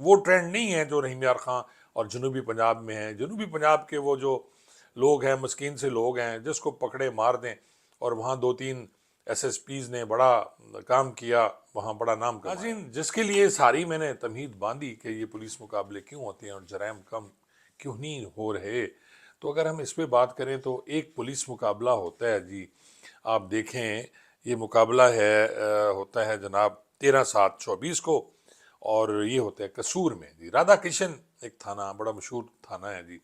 وہ ٹرینڈ نہیں ہے جو رحیم یار خان اور جنوبی پنجاب میں ہے. جنوبی پنجاب کے وہ جو لوگ ہیں، مسکین سے لوگ ہیں، جس کو پکڑے مار دیں، اور وہاں 2-3 SSPs نے بڑا کام کیا، وہاں بڑا نام کمایا. ناظرین، جس کے لیے ساری میں نے تمہید باندھی کہ یہ پولیس مقابلے کیوں ہوتے ہیں اور جرائم کم کیوں نہیں ہو رہے، تو اگر ہم اس پہ بات کریں تو ایک پولیس مقابلہ ہوتا ہے جی. آپ دیکھیں، یہ مقابلہ ہوتا ہے جناب 13/7/24 کو، اور یہ ہوتا ہے قصور میں جی. رادھا کرشن ایک تھانہ، بڑا مشہور تھانہ ہے جی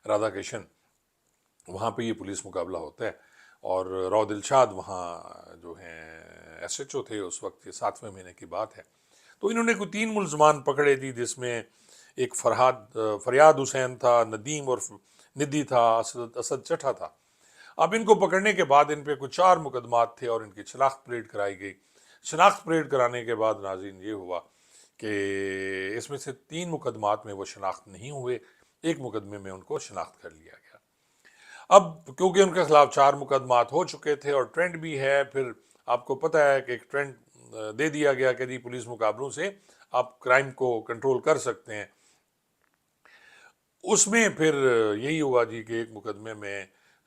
رادھا کرشن، وہاں پہ یہ پولیس مقابلہ ہوتا ہے. اور رو دلشاد وہاں جو ہیں SHO تھے اس وقت، یہ 7ویں مہینے کی بات ہے. تو انہوں نے کوئی 3 ملزمان پکڑے جی، جس میں ایک فریاد حسین تھا، ندیم اور ندی تھا، اسد چٹھا تھا. اب ان کو پکڑنے کے بعد ان پہ کچھ 4 مقدمات تھے اور ان کی شناخت پریڈ کرائی گئی. شناخت پریڈ کرانے کے بعد ناظرین یہ ہوا کہ اس میں سے 3 مقدمات میں وہ شناخت نہیں ہوئے، ایک مقدمے میں ان کو شناخت کر لیا گیا. اب کیونکہ ان کے خلاف 4 مقدمات ہو چکے تھے اور ٹرینڈ بھی ہے، پھر آپ کو پتہ ہے کہ ایک ٹرینڈ دے دیا گیا کہ جی پولیس مقابلوں سے آپ کرائم کو کنٹرول کر سکتے ہیں. اس میں پھر یہی ہوا جی کہ ایک مقدمے میں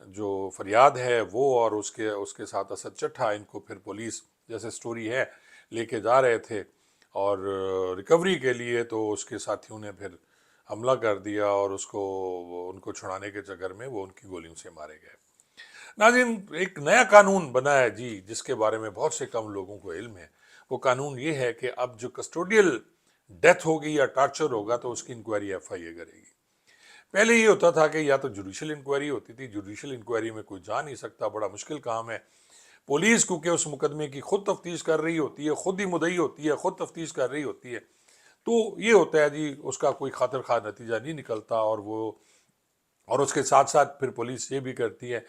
جو فریاد ہے وہ اور اس کے ساتھ اسد چٹھا، ان کو پھر پولیس جیسے سٹوری ہے لے کے جا رہے تھے، اور ریکوری کے لیے تو اس کے ساتھیوں نے پھر حملہ کر دیا اور ان کو چھڑانے کے چکر میں وہ ان کی گولیوں سے مارے گئے. ناظرین، ایک نیا قانون بنا ہے جی جس کے بارے میں بہت سے کم لوگوں کو علم ہے. وہ قانون یہ ہے کہ اب جو کسٹوڈیل ڈیتھ ہوگی یا ٹارچر ہوگا تو اس کی انکوائری FIA کرے گی. پہلے یہ ہوتا تھا کہ یا تو جوڈیشل انکوائری ہوتی تھی، جوڈیشل انکوائری میں کوئی جا نہیں سکتا، بڑا مشکل کام ہے. پولیس کیونکہ اس مقدمے کی خود تفتیش کر رہی ہوتی ہے، خود ہی مدعی ہوتی ہے، خود تفتیش کر رہی ہوتی ہے، تو یہ ہوتا ہے جی اس کا کوئی خاطر خواہ نتیجہ نہیں نکلتا. اور اس کے ساتھ ساتھ پھر پولیس یہ بھی کرتی ہے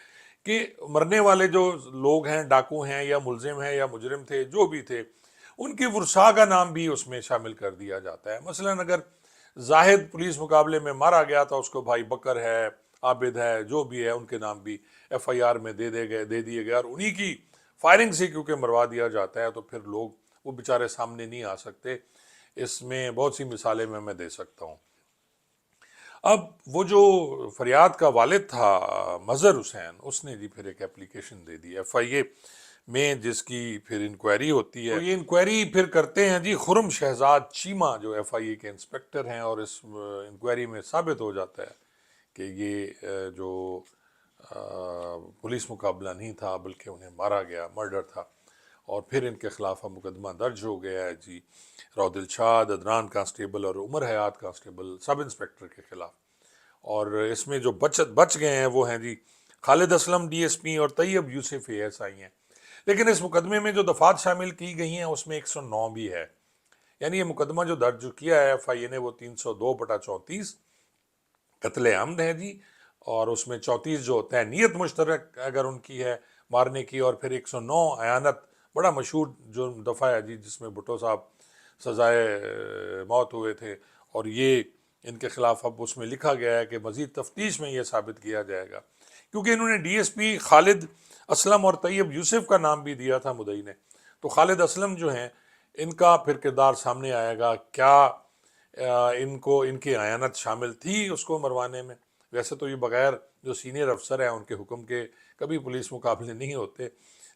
کہ مرنے والے جو لوگ ہیں، ڈاکو ہیں یا ملزم ہیں یا مجرم تھے، جو بھی تھے، ان کے ورثاء کا نام بھی اس میں شامل کر دیا جاتا ہے. مثلا اگر زاہد پولیس مقابلے میں مارا گیا تھا، اس کو بھائی بکر ہے، عابد ہے، جو بھی ہے، ان کے نام بھی FIR میں دے دیے گئے. اور انہی کی فائرنگ سے کیونکہ مروا دیا جاتا ہے تو پھر لوگ وہ بیچارے سامنے نہیں آ سکتے. اس میں بہت سی مثالیں میں دے سکتا ہوں. اب وہ جو فریاد کا والد تھا مظہر حسین، اس نے جی پھر ایک اپلیکیشن دے دی FIA میں، جس کی پھر انکوائری ہوتی ہے. تو یہ انکوائری پھر کرتے ہیں جی خرم شہزاد چیمہ، جو FIA کے انسپیکٹر ہیں، اور اس انکوائری میں ثابت ہو جاتا ہے کہ یہ جو پولیس مقابلہ نہیں تھا بلکہ انہیں مارا گیا، مرڈر تھا. اور پھر ان کے خلاف مقدمہ درج ہو گیا ہے جی رو دلشاد، عدنان کانسٹیبل اور عمر حیات کانسٹیبل سب انسپیکٹر کے خلاف. اور اس میں جو بچ گئے ہیں وہ ہیں جی خالد اسلم DSP اور طیب یوسف ASI ہیں. لیکن اس مقدمے میں جو دفعات شامل کی گئی ہیں اس میں 109 بھی ہے. یعنی یہ مقدمہ جو درج کیا ہے FIA نے وہ 302/34 قتل عمد ہے جی، اور اس میں 34 جو ہوتا ہے نیت مشترک اگر ان کی ہے مارنے کی، اور پھر 109 اعانت، بڑا مشہور جو دفعہ ہے جی جس میں بھٹو صاحب سزائے موت ہوئے تھے. اور یہ ان کے خلاف اب اس میں لکھا گیا ہے کہ مزید تفتیش میں یہ ثابت کیا جائے گا، کیونکہ انہوں نے DSP خالد اسلم اور طیب یوسف کا نام بھی دیا تھا مدعی نے. تو خالد اسلم جو ہیں ان کا پھر کردار سامنے آئے گا، کیا ان کی اعانت شامل تھی اس کو مروانے میں. ویسے تو یہ بغیر جو سینئر افسر ہیں ان کے حکم کے کبھی پولیس مقابلے نہیں ہوتے،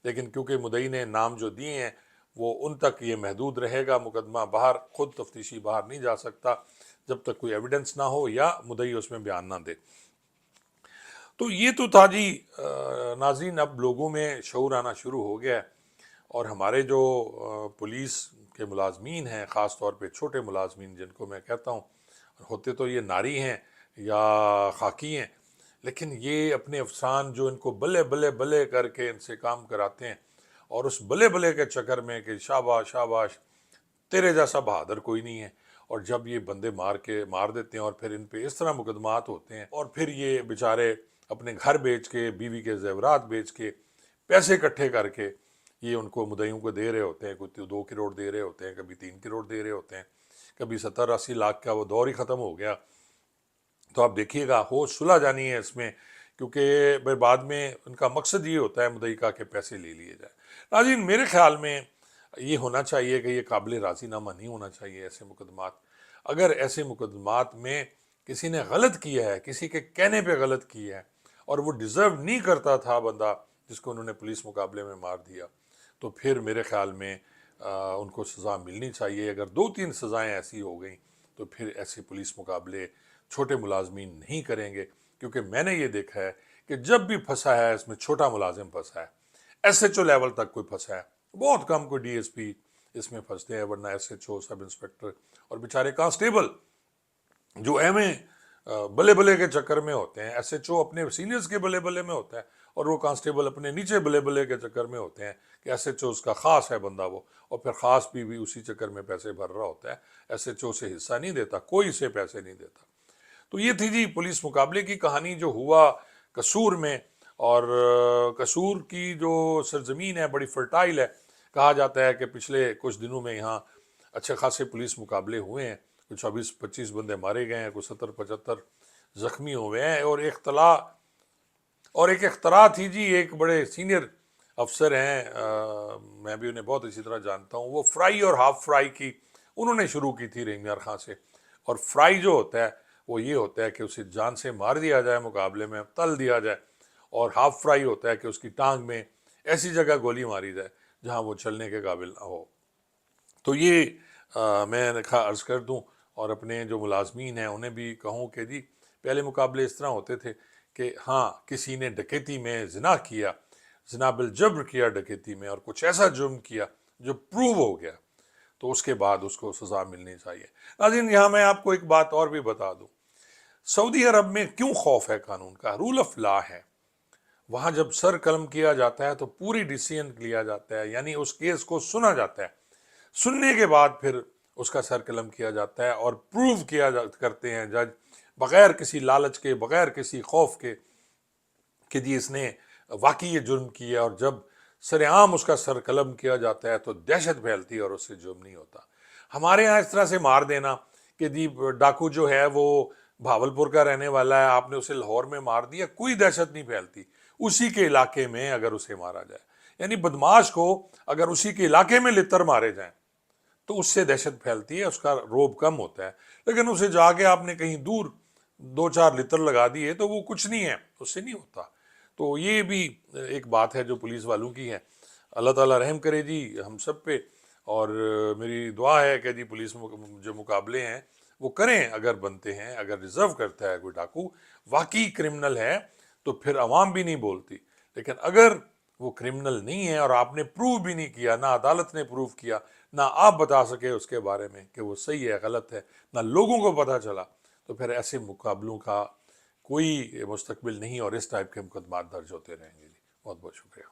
لیکن کیونکہ مدعی نے نام جو دیے ہیں وہ ان تک یہ محدود رہے گا. مقدمہ باہر خود تفتیشی باہر نہیں جا سکتا جب تک کوئی ایویڈنس نہ ہو یا مدعی اس میں بیان نہ دے. تو یہ تو تھا جی ناظرین. اب لوگوں میں شعور آنا شروع ہو گیا ہے، اور ہمارے جو پولیس کے ملازمین ہیں، خاص طور پہ چھوٹے ملازمین جن کو میں کہتا ہوں، ہوتے تو یہ ناری ہیں یا خاکی ہیں، لیکن یہ اپنے افسران جو ان کو بلے بلے بلے کر کے ان سے کام کراتے ہیں، اور اس بلے بلے کے چکر میں کہ شاباش شاباش تیرے جیسا بہادر کوئی نہیں ہے، اور جب یہ بندے مار دیتے ہیں اور پھر ان پہ اس طرح مقدمات ہوتے ہیں، اور پھر یہ بیچارے اپنے گھر بیچ کے، بیوی کے زیورات بیچ کے، پیسے اکٹھے کر کے یہ ان کو مدعیوں کو دے رہے ہوتے ہیں. کوئی 2 کروڑ دے رہے ہوتے ہیں، کبھی 3 کروڑ دے رہے ہوتے ہیں، کبھی 70-80 لاکھ کا وہ دور ہی ختم ہو گیا. تو آپ دیکھیے گا ہوش سلا جانی ہے اس میں، کیونکہ بعد میں ان کا مقصد یہ ہوتا ہے مدعی کا کہ پیسے لے لیے جائے. ناظرین، میرے خیال میں یہ ہونا چاہیے کہ یہ قابل راضی نامہ نہیں ہونا چاہیے ایسے مقدمات. اگر ایسے مقدمات میں کسی نے غلط کیا ہے، کسی کے کہنے پہ غلط کیا ہے، اور وہ ڈیزرو نہیں کرتا تھا بندہ جس کو انہوں نے پولیس مقابلے میں مار دیا، تو پھر میرے خیال میں ان کو سزا ملنی چاہیے۔ اگر 2-3 سزائیں ایسی ہو گئیں تو پھر ایسے پولیس مقابلے چھوٹے ملازمین نہیں کریں گے، کیونکہ میں نے یہ دیکھا ہے کہ جب بھی پھنسا ہے اس میں چھوٹا ملازم پھنسا ہے، ایس ایچ او لیول تک کوئی پھنسا ہے، بہت کم کوئی ڈی ایس پی اس میں پھنستے ہیں، ورنہ S H O, sub inspector اور بیچارے کانسٹیبل جو ایم اے بلے بلے کے چکر میں ہوتے ہیں، ایس ایچ او اپنے سینئرز کے بلے بلے میں ہوتا ہے، اور وہ کانسٹیبل اپنے نیچے بلے بلے کے چکر میں ہوتے ہیں کہ ایس ایچ او اس کا خاص ہے بندہ وہ، اور پھر خاص بھی اسی چکر میں پیسے بھر رہا ہوتا ہے، ایس ایچ او سے حصہ نہیں دیتا، کوئی سے پیسے نہیں دیتا۔ تو یہ تھی جی پولیس مقابلے کی کہانی جو ہوا قصور میں، اور قصور کی جو سرزمین ہے بڑی فرٹائل ہے، کہا جاتا ہے کہ پچھلے کچھ دنوں میں یہاں اچھے خاصے پولیس مقابلے ہوئے ہیں، کچھ 24-25 بندے مارے گئے ہیں، کچھ 70-75 زخمی ہوئے ہیں، اور ایک اختراع تھی جی، ایک بڑے سینئر افسر ہیں، میں بھی انہیں بہت اچھی طرح جانتا ہوں، وہ فرائی اور ہاف فرائی کی انہوں نے شروع کی تھی رحیم یار خان سے۔ اور فرائی جو ہوتا ہے وہ یہ ہوتا ہے کہ اسے جان سے مار دیا جائے، مقابلے میں تل دیا جائے، اور ہاف فرائی ہوتا ہے کہ اس کی ٹانگ میں ایسی جگہ گولی ماری جائے جہاں وہ چلنے کے قابل نہ ہو۔ تو یہ میں عرض کر دوں، اور اپنے جو ملازمین ہیں انہیں بھی کہوں کہ جی پہلے مقابلے اس طرح ہوتے تھے کہ ہاں کسی نے ڈکیتی میں زنا کیا، زنا بالجبر کیا ڈکیتی میں، اور کچھ ایسا جرم کیا جو پروو ہو گیا، تو اس کے بعد اس کو سزا ملنی چاہیے۔ ناظرین، یہاں میں آپ کو ایک بات اور بھی بتا دوں، سعودی عرب میں کیوں خوف ہے قانون کا؟ رول آف لا ہے وہاں۔ جب سر قلم کیا جاتا ہے تو پوری ڈیسیژن لیا جاتا ہے، یعنی اس کیس کو سنا جاتا ہے، سننے کے بعد پھر اس کا سر قلم کیا جاتا ہے، اور پروو کیا کرتے ہیں جج، بغیر کسی لالچ کے، بغیر کسی خوف کے کہ جی اس نے واقعی یہ جرم کیا، اور جب سر عام اس کا سر قلم کیا جاتا ہے تو دہشت پھیلتی ہے اور اس سے جرم نہیں ہوتا۔ ہمارے ہاں اس طرح سے مار دینا کہ جی ڈاکو جو ہے وہ بھاولپور کا رہنے والا ہے، آپ نے اسے لاہور میں مار دیا، کوئی دہشت نہیں پھیلتی۔ اسی کے علاقے میں اگر اسے مارا جائے، یعنی بدماش کو اگر اسی کے علاقے میں لتر مارے جائیں تو اس سے دہشت پھیلتی ہے، اس کا روب کم ہوتا ہے، لیکن اسے جا کے آپ نے کہیں دور 2-4 لتر لگا دیے تو وہ کچھ نہیں ہے، اس سے نہیں ہوتا۔ تو یہ بھی ایک بات ہے جو پولیس والوں کی ہے۔ اللہ تعالیٰ رحم کرے جی ہم سب پہ، اور میری دعا ہے کہ جی پولیس جو مقابلے ہیں وہ کریں اگر بنتے ہیں، اگر ریزرو کرتا ہے کوئی ڈاکو واقعی کرمنل ہے تو پھر عوام بھی نہیں بولتی، لیکن اگر وہ کرمنل نہیں ہے اور آپ نے پروو بھی نہیں کیا، نہ عدالت نے پروو کیا، نہ آپ بتا سکے اس کے بارے میں کہ وہ صحیح ہے غلط ہے، نہ لوگوں کو پتہ چلا، تو پھر ایسے مقابلوں کا کوئی مستقبل نہیں، اور اس ٹائپ کے مقدمات درج ہوتے رہیں گے۔ جی بہت بہت شکریہ۔